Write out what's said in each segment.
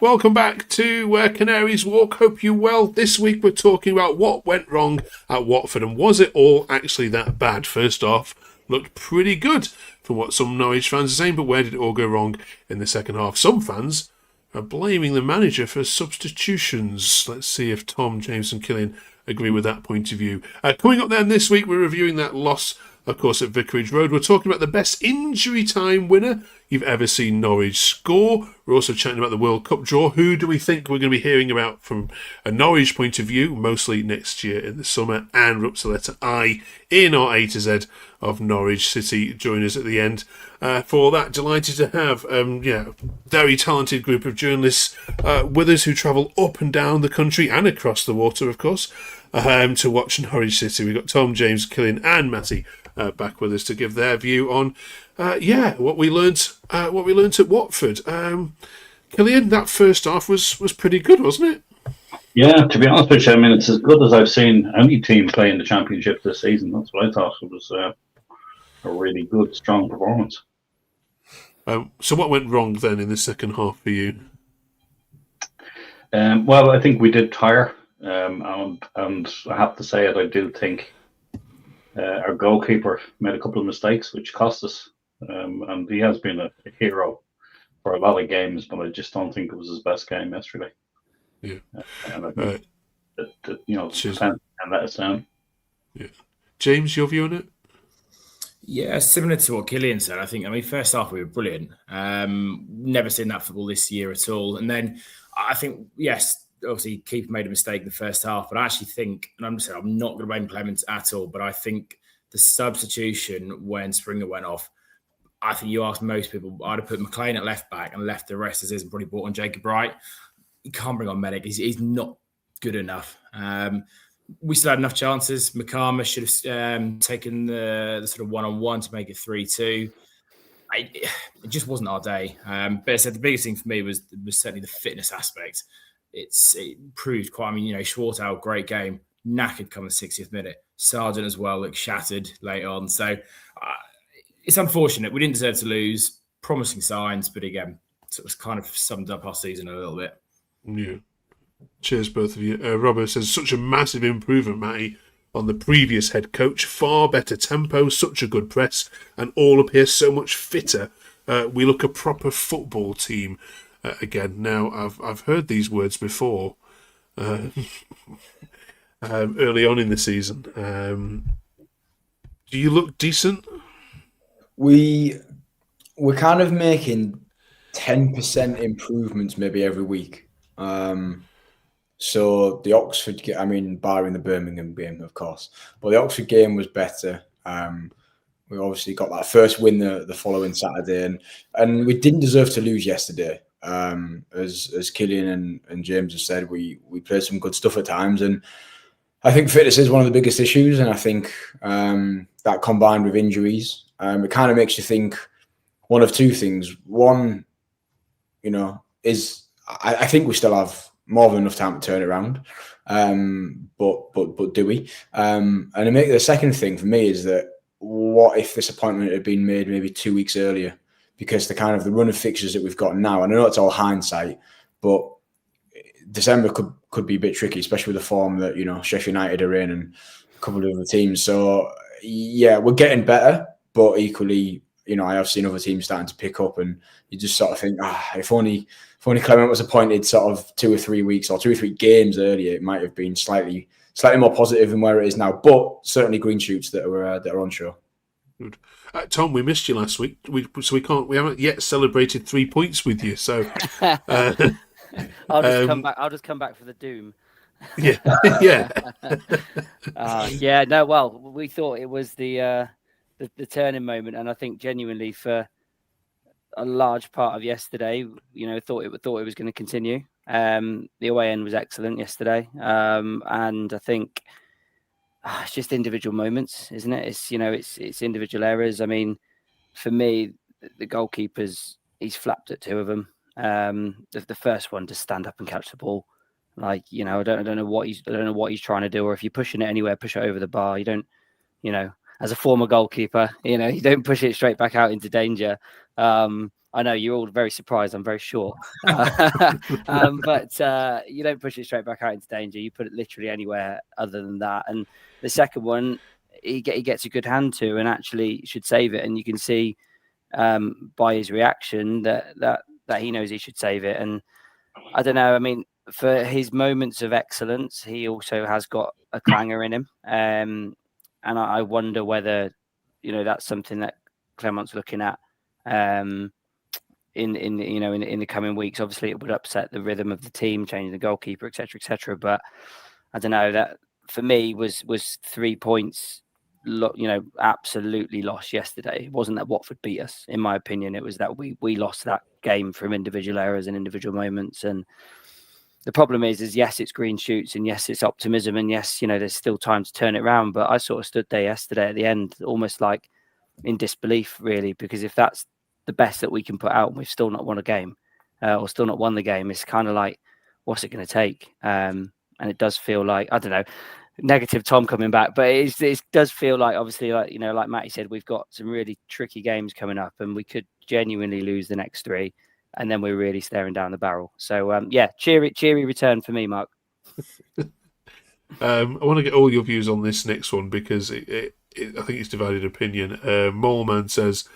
Welcome back to Where Canaries Walk. Hope you're well. This week we're talking about what went wrong at Watford, and was it all actually that bad? First off, looked pretty good from what some Norwich fans are saying, but where did it all go wrong in the second half? Some fans are blaming the manager for substitutions. Let's see if Tom, James and Killian agree with that point of view. Coming up then this week, we're reviewing that loss, of course, at Vicarage Road. We're talking about the best injury time winner you've ever seen Norwich score. We're also chatting about the World Cup draw. Who do we think we're going to be hearing about from a Norwich point of view, mostly next year in the summer? And we're up to letter I in our A to Z of Norwich City. Join us at the end for that. Delighted to have very talented group of journalists with us who travel up and down the country and across the water, of course, to watch Norwich City. We've got Tom, James, Killian and Matty back with us to give their view on what we learnt at Watford. Killian, that first half was pretty good, wasn't it? Yeah, to be honest with you, I mean, it's as good as I've seen any team play in the Championship this season. That's what I thought. It was a really good, strong performance. So what went wrong then in the second half for you? Well, I think we did tire, and I have to say it, I do think our goalkeeper made a couple of mistakes which cost us, and he has been a hero for a lot of games, but I just don't think it was his best game yesterday. Yeah, and I think that let us down. Yeah, James, your view on it? Yeah, similar to what Killian said. I mean, first half we were brilliant. Never seen that football this year at all. And then I think, yes, obviously keeper made a mistake in the first half, but I actually think, and I'm not going to blame Clement at all, but I think the substitution when Springer went off, I think you asked most people, I'd have put McLean at left back and left the rest as is and probably brought on Jacob Wright. You can't bring on Medic. He's not good enough. We still had enough chances. Makama should have taken the sort of one-on-one to make it 3-2. It just wasn't our day. But I said the biggest thing for me was certainly the fitness aspect. It proved quite. I mean, Schwartau, great game, knackered come the 60th minute. Sargent as well looked shattered late on. So it's unfortunate. We didn't deserve to lose. Promising signs, but again, it was kind of summed up our season a little bit. Yeah. Cheers, both of you. Robert says, such a massive improvement, Matty, on the previous head coach. Far better tempo, such a good press, and all appear so much fitter. We look a proper football team again. Now, I've heard these words before early on in the season. Do you look decent? We're kind of making 10% improvements maybe every week. So the Oxford, barring the Birmingham game, of course, but the Oxford game was better. We obviously got that first win the following Saturday, and we didn't deserve to lose yesterday. As Killian and James have said, we played some good stuff at times, and I think fitness is one of the biggest issues, and I think that combined with injuries, it kind of makes you think one of two things. One, is I think we still have more than enough time to turn it around, but do we? And the second thing for me is that what if this appointment had been made maybe 2 weeks earlier? Because the run of fixtures that we've got now, and I know it's all hindsight, but December could be a bit tricky, especially with the form that Sheffield United are in and a couple of other teams. So yeah, we're getting better, but equally, I have seen other teams starting to pick up, and you just sort of think, if only Clement was appointed sort of 2 or 3 weeks or 2 or 3 games earlier, it might have been slightly more positive than where it is now. But certainly green shoots that are on show. Good. Tom, we missed you last week, we haven't yet celebrated 3 points with you. So I'll just come back. I'll just come back for the doom. Yeah, yeah. No. Well, we thought it was the turning moment, and I think genuinely for a large part of yesterday, thought it was going to continue. The away end was excellent yesterday, and I think it's just individual moments, isn't it? It's individual errors. I mean, for me, the goalkeepers, he's flapped at 2 of them. The first one to stand up and catch the ball, I don't know what he's trying to do, or if you're pushing it anywhere, push it over the bar. You don't, as a former goalkeeper, you don't push it straight back out into danger. I know you're all very surprised. I'm very short, but you don't push it straight back out into danger. You put it literally anywhere other than that. And the second one, he gets a good hand to, and actually should save it. And you can see by his reaction that he knows he should save it. And I don't know. I mean, for his moments of excellence, he also has got a clanger in him. And I wonder whether, that's something that Clement's looking at in the coming weeks. Obviously, it would upset the rhythm of the team, changing the goalkeeper, etc., etc. But I don't know. That for me was 3 points, absolutely lost yesterday. It wasn't that Watford beat us, in my opinion. It was that we lost that game from individual errors and individual moments. And the problem is yes, it's green shoots, and yes, it's optimism, and yes, there's still time to turn it around. But I sort of stood there yesterday at the end, almost like in disbelief, really, because if that's the best that we can put out, and we've still not won a game, or still not won the game, it's kind of like, what's it going to take? And it does feel like, I don't know, negative Tom coming back, but it does feel like, obviously, like like Matty said, we've got some really tricky games coming up, and we could genuinely lose the next 3. And then we're really staring down the barrel. So, cheery return for me, Mark. I want to get all your views on this next one, because I think it's divided opinion. Moleman says,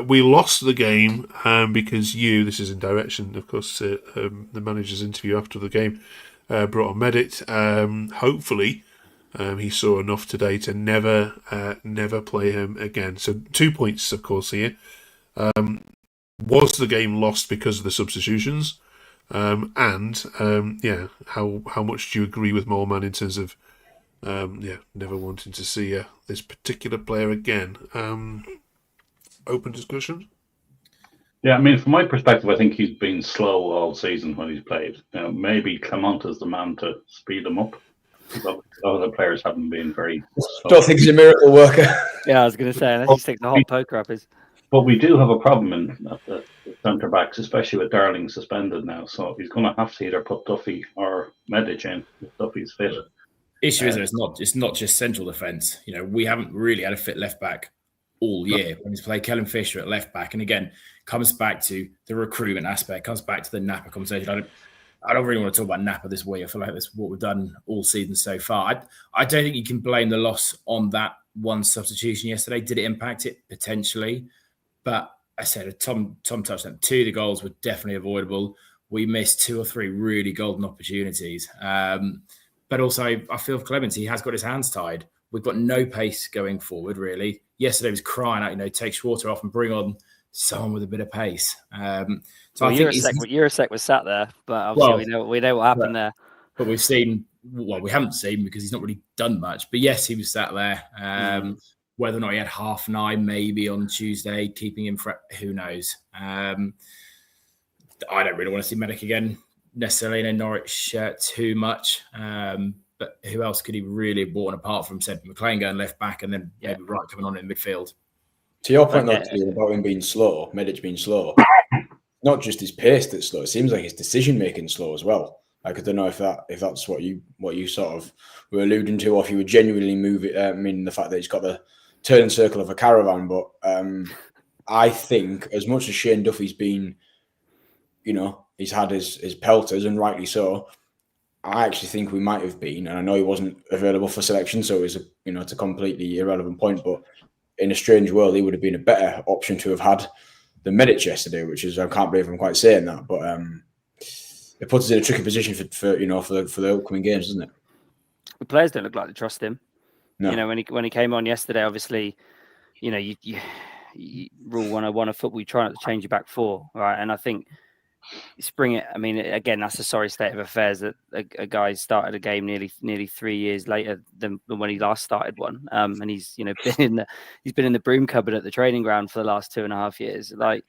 we lost the game because this is in direction, of course, the manager's interview after the game, brought on Medit. Hopefully, he saw enough today to never play him again. So 2 points, of course, here. Was the game lost because of the substitutions? How much do you agree with Moleman in terms of never wanting to see this particular player again? Open discussion. Yeah, I mean, from my perspective, I think he's been slow all season when he's played. Maybe Clement is the man to speed him up. Other players haven't been very slow. Don't think he's a miracle worker. Yeah, I was going to say, unless he sticks the hot poker up his. But we do have a problem at the centre backs, especially with Darling suspended now. So he's going to have to either put Duffy or Medic in if Duffy's fit. Issue is it's not just central defence. We haven't really had a fit left back all year. When he's played Kellen Fisher at left back, and again comes back to the recruitment aspect, comes back to the Napa conversation. I don't really want to talk about Napa this week. I feel like that's what we've done all season so far. I don't think you can blame the loss on that one substitution yesterday. Did it impact it? Potentially. But I said, Tom touched on 2 of the goals were definitely avoidable. We missed 2 or 3 really golden opportunities. But also, I feel for Clemens, he has got his hands tied. We've got no pace going forward, really. Yesterday was crying out, take Schwarzer off and bring on someone with a bit of pace. So Jurasek was sat there, but obviously we know what happened there. But we haven't seen because he's not really done much. But yes, he was sat there. Whether or not he had half an eye, maybe on Tuesday, keeping him for who knows. I don't really want to see Medic again necessarily in a Norwich shirt too much. But who else could he really have bought apart from said McLean going left back and then maybe Wright coming on in midfield? To your point, about him being slow, Medic being slow, not just his pace that's slow. It seems like his decision making slow as well. Like, I don't know if that's what you sort of were alluding to, or if you would genuinely move it. I mean, the fact that he's got the turning circle of a caravan, but I think as much as Shane Duffy's been, he's had his pelters, and rightly so. I actually think we might have been, and I know he wasn't available for selection, so it's a completely irrelevant point. But in a strange world, he would have been a better option to have had than Medic yesterday, which is, I can't believe I'm quite saying that, but it puts us in a tricky position for the upcoming games, doesn't it? The players don't look like they trust him. No. When he came on yesterday, obviously, you rule 101 of football, you try not to change your back 4, right? And I think spring it. I mean, again, that's a sorry state of affairs that a guy started a game nearly 3 years later than when he last started one. And he's been in the broom cupboard at the training ground for the last 2.5 years. Like,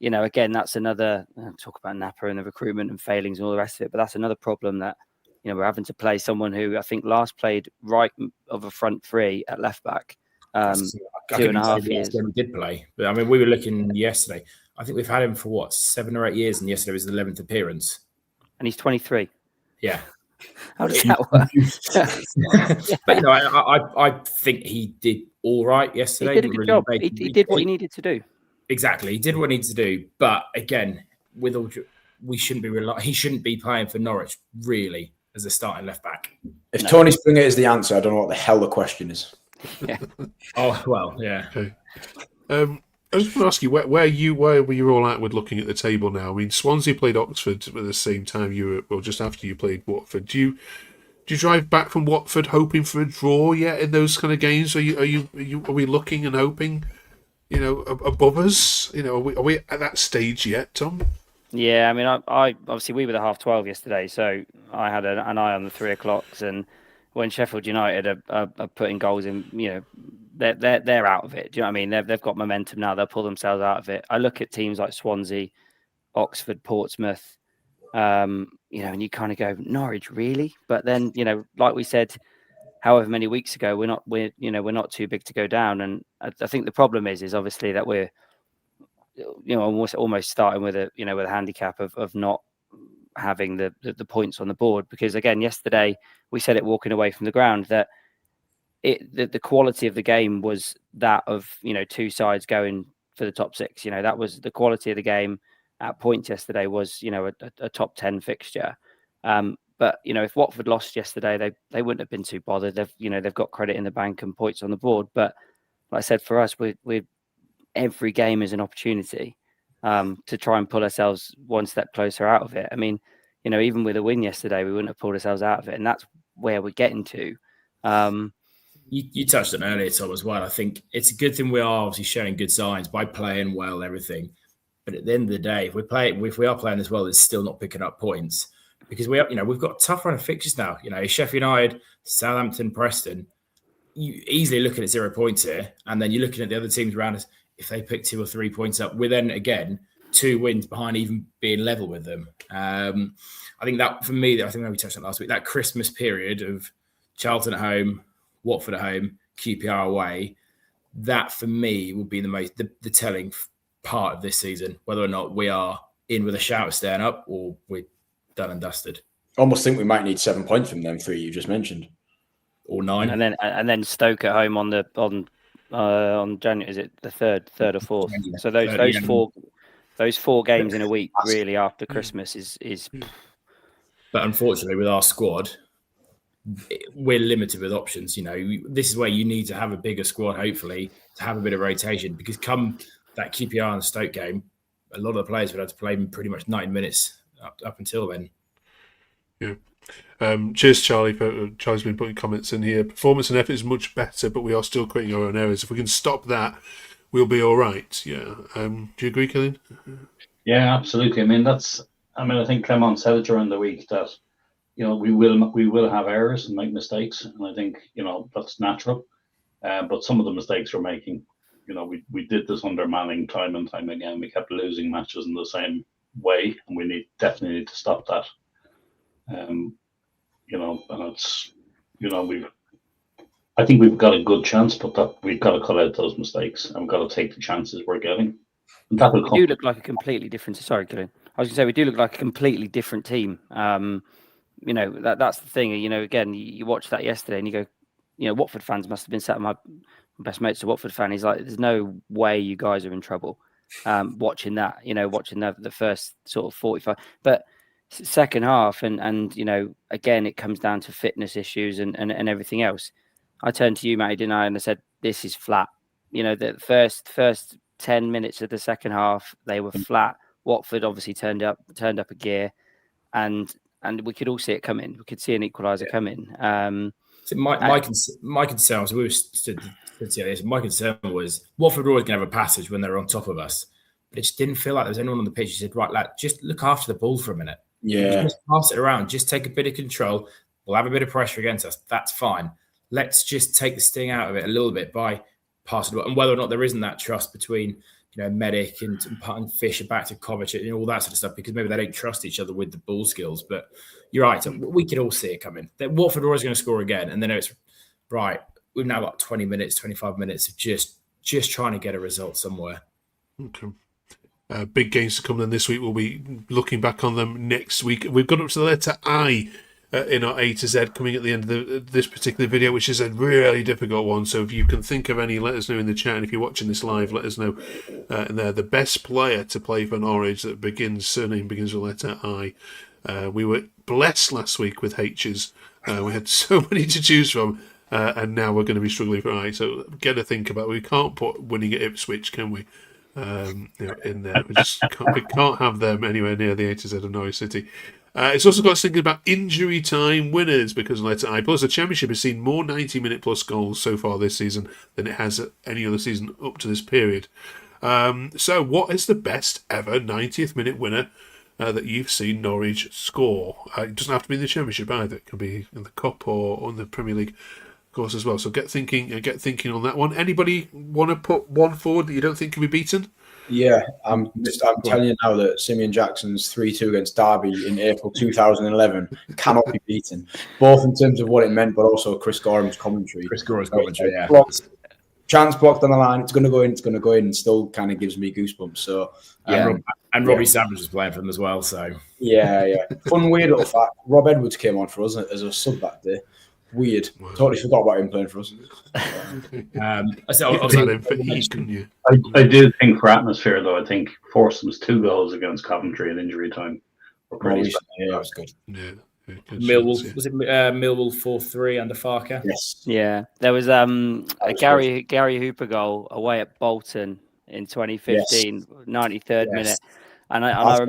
again, that's another talk about Napa and the recruitment and failings and all the rest of it. But that's another problem that we're having to play someone who I think last played right of a front 3 at left back. 2.5 years. When we did play, but I mean, we were looking yesterday. I think we've had him for 7 or 8 years, and yesterday was the 11th appearance. And he's 23. Yeah. How does that work? But I think he did all right yesterday. He did a good job. He did what he needed to do. Exactly. He did what he needed to do. But again, with all he shouldn't be playing for Norwich, really, as a starting left back. If Tony Springer is the answer, I don't know what the hell the question is. Yeah. Oh, well, yeah. Okay. I just want to ask you where were you all at with looking at the table now? I mean, Swansea played Oxford at the same time just after you played Watford. Do you drive back from Watford hoping for a draw yet in those kind of games? Are we looking and hoping, above us? Are we at that stage yet, Tom? Yeah, I mean, I obviously we were the 12:30 yesterday, so I had an eye on the 3:00s, and when Sheffield United are putting goals in, they're out of it. Do you know what I mean? They've got momentum now. They'll pull themselves out of it. I look at teams like Swansea, Oxford, Portsmouth, and you kind of go, Norwich, really? But then, like we said, however many weeks ago, we're not too big to go down. And I think the problem is obviously that we're, almost starting with a handicap of not having the points on the board, because again, yesterday we said it walking away from the ground that the quality of the game was that of two sides going for the top six. That was the quality of the game at points yesterday, was a top 10 fixture. But if Watford lost yesterday, they wouldn't have been too bothered. They've got credit in the bank and points on the board. But like I said, for us, we every game is an opportunity to try and pull ourselves one step closer out of it. I mean, even with a win yesterday, we wouldn't have pulled ourselves out of it, and that's where we're getting to. You touched on earlier, Tom, as well. I think it's a good thing we are obviously showing good signs by playing well, everything. But at the end of the day, if we are playing as well, it's still not picking up points, because we've got a tough run of fixtures now. Sheffield United, Southampton, Preston. You easily looking at 0 points here, and then you're looking at the other teams around us. If they pick 2 or 3 points up, we're then again 2 wins behind even being level with them. I think that for me, I think we touched on last week, that Christmas period of Charlton at home, Watford at home, QPR away, that for me will be the telling part of this season, whether or not we are in with a shout of staying up or we're done and dusted. I almost think we might need 7 points from them 3 you just mentioned, or 9, and then Stoke at home on January, is it the third or fourth? So those four games in a week really after Christmas is. But unfortunately, with our squad, we're limited with options. This is where you need to have a bigger squad, hopefully, to have a bit of rotation, because come that QPR and Stoke game, a lot of the players would have to play pretty much 90 minutes up until then. Yeah. Cheers, Charlie. Charlie's been putting comments in here. Performance and effort is much better, but we are still creating our own errors. If we can stop that, we'll be all right. Yeah. Do you agree, Killian? Yeah, absolutely. I think Clement said it during the week that we will have errors and make mistakes, and I think that's natural. But some of the mistakes we're making, we did this under Manning time and time again. We kept losing matches in the same way, and we definitely need to stop that. And it's I think we've got a good chance, but that we've got to cut out those mistakes and we've got to take the chances we're getting. And that will we do look like a completely different. Sorry, Killian. I was going to say we do look like a completely different team. That's the thing. Again, you watch that yesterday and you go, Watford fans must have been sat. My best mate's a Watford fan. He's like, there's no way you guys are in trouble. Watching that, watching the first sort of 45, but second half and again it comes down to fitness issues and everything else. I turned to you, Matty, didn't I? And I said, this is flat. The first 10 minutes of the second half, they were flat. Watford obviously turned up a gear, and we could all see it coming. We could see an equaliser coming. So my concern was, we were stood this. My concern was Watford were always going to have a passage when they were on top of us, but it just didn't feel like there was anyone on the pitch who said, right, lad, just look after the ball for a minute. Yeah, just pass it around. Just take a bit of control. We'll have a bit of pressure against us. That's fine. Let's just take the sting out of it a little bit by passing it. And whether or not there isn't that trust between Medic and Fisher back to Kovacic and all that sort of stuff, because maybe they don't trust each other with the ball skills. But you're right. We could all see it coming. That Watford are always going to score again, and then it's right. We've now got 20 minutes, 25 minutes of just trying to get a result somewhere. Okay. Big games to come then this week. We'll be looking back on them next week. We've got up to the letter I in our A to Z coming at the end of this particular video, which is a really difficult one. So if you can think of any, let us know in the chat. And if you're watching this live, let us know. And they're the best player to play for Norwich that surname begins with letter I. We were blessed last week with H's. We had so many to choose from. And now we're going to be struggling for I. So get to think about it. We can't put winning at Ipswich, can we? In there. We can't have them anywhere near the A to Z of Norwich City. It's also got us thinking about injury time winners because of letter I. Plus, the Championship has seen more 90-minute plus goals so far this season than it has at any other season up to this period. So, what is the best ever 90th minute winner that you've seen Norwich score? It doesn't have to be in the Championship either. It can be in the Cup or in the Premier League, of course, as well. So, get thinking on that one. Anybody want to put one forward that you don't think can be beaten? Yeah, I'm telling you now that Simeon Jackson's 3-2 against Derby in April 2011 cannot be beaten, both in terms of what it meant, but also Chris Gorham's commentary. Yeah. Chance blocked on the line, it's going to go in, and still kind of gives me goosebumps. So, and Robbie Savage was playing for them as well. So, yeah. Fun, weird little fact. Rob Edwards came on for us as a sub that day. Weird. Wow. Totally forgot about him playing for us. I do think for atmosphere, though, I think Forsham's 2 goals against Coventry in injury time were pretty yeah, that was good. Yeah. Millwall, was it Millwall 4-3 under Farker? Yes. Yeah. There was a Gary Hooper goal away at Bolton in 2015, yes. 93rd minute. And I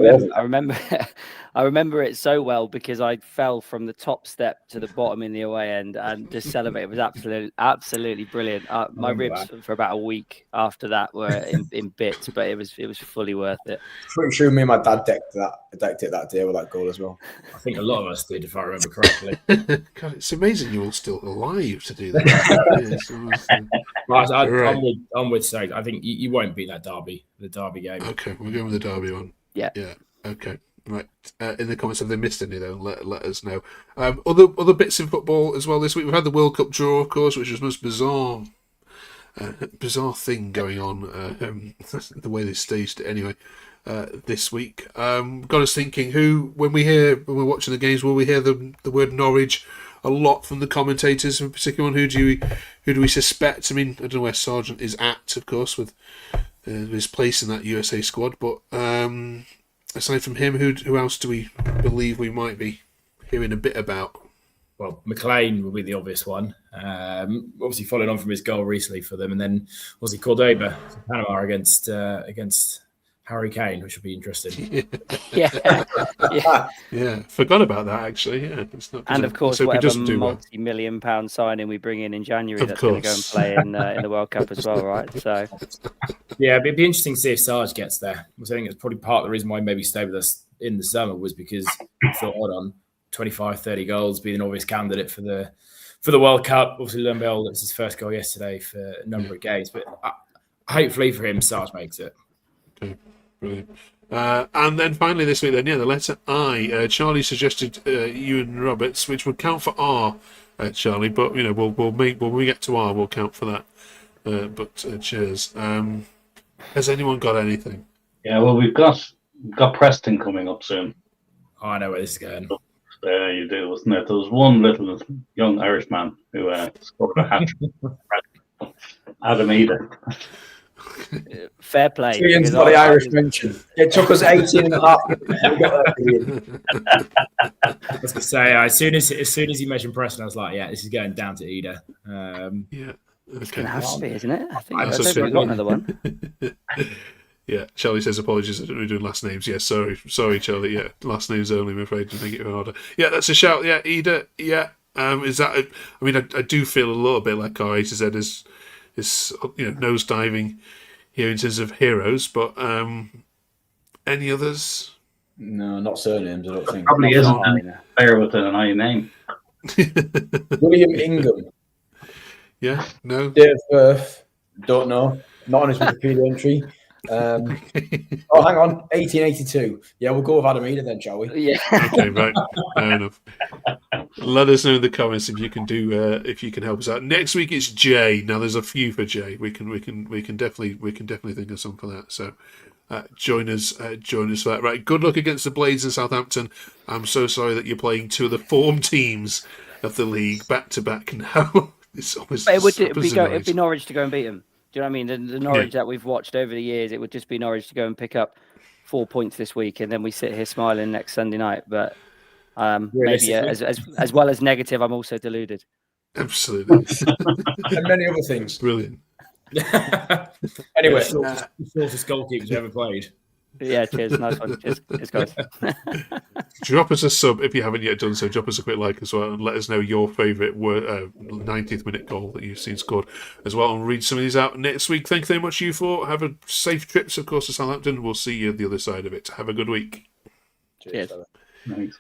remember it so well because I fell from the top step to the bottom in the away end and just celebrated. It was absolutely brilliant. My ribs for about a week after that were in bits, but it was fully worth it. Pretty sure me and my dad decked it that day with that goal as well. I think a lot of us did, if I remember correctly. God, it's amazing you're all still alive to do that. I'm with Sage. I think you won't beat the Derby game. Okay, we're going with the Derby one. Yeah. Okay. Right. In the comments, have they missed any though? Let us know. Other bits in football as well this week. We've had the World Cup draw, of course, which was the most bizarre thing going on. The way they staged it anyway. This week, got us thinking. When we're watching the games, will we hear the word Norwich a lot from the commentators? In particular, who do we suspect? I mean, I don't know where Sargent is at, of course, with his place in that USA squad. But aside from him, who else do we believe we might be hearing a bit about? Well, McLean will be the obvious one. Obviously, following on from his goal recently for them, and then obviously Cordoba, Panama against Harry Kane, which will be interesting. Yeah. Forgot about that actually. Yeah, and of course, whatever multi-million pound signing we bring in January, that's going to go and play in the World Cup as well, right? So, yeah, it'd be interesting to see if Sarge gets there. I think it's probably part of the reason why he maybe stayed with us in the summer was because he thought, hold on, 25, 30 goals, being an obvious candidate for the World Cup. Obviously, Lundell, that's his first goal yesterday for a number of games, but hopefully for him, Sarge makes it. Okay. Brilliant. And then finally this week, the letter I. Charlie suggested Ewan Roberts, which would count for R, Charlie. But when we get to R, we'll count for that. But cheers. Has anyone got anything? Yeah, well, we've got Preston coming up soon. Oh, I know where this is going. You do, wasn't it? There was one little young Irish man who scored a hat. Adam Eder. Fair play. Ian's got the Irish mention. It took us 18 and a half. I was going to say, as soon as you mentioned Preston, I was like, yeah, this is going down to Eder. It's going to have to be, isn't it? I think I've got another one. Yeah, Charlie says apologies. I don't know doing last names. Yeah, sorry, Charlie. Yeah, last names only. I'm afraid to make it harder. Yeah, that's a shout. Yeah, Eder. Yeah, is that? I mean, I do feel a little bit like our A to Z is nose diving here in terms of heroes, but any others? No, not surnames. I don't think. Probably isn't a player with an I name. William Ingham. Yeah, no. Dave Firth. Don't know. Not on his Wikipedia entry. Oh, hang on. 1882. Yeah, we'll go with Adam Eder then, shall we? Yeah. Okay, right. Fair enough. Let us know in the comments if you can help us out. Next week it's Jay. Now there's a few for Jay. We can definitely think of some for that. So join us for that. Right. Good luck against the Blades in Southampton. I'm so sorry that you're playing two of the form teams of the league back to back now. It's almost it'd be Norwich to go and beat them. Do you know what I mean? The Norwich that we've watched over the years, it would just be Norwich to go and pick up 4 points this week, and then we sit here smiling next Sunday night. But maybe as well as negative, I'm also deluded. Absolutely. And many other things. Brilliant. Anyway, the shortest goalkeepers ever played. Yeah, cheers. Nice one. Cheers guys. Drop us a sub if you haven't yet done so. Drop us a quick like as well, and let us know your favourite 90th minute goal that you've seen scored as well. And read some of these out next week. Thank you very much, you four. Have a safe trips, of course, to Southampton. We'll see you the other side of it. Have a good week. Cheers. Thanks.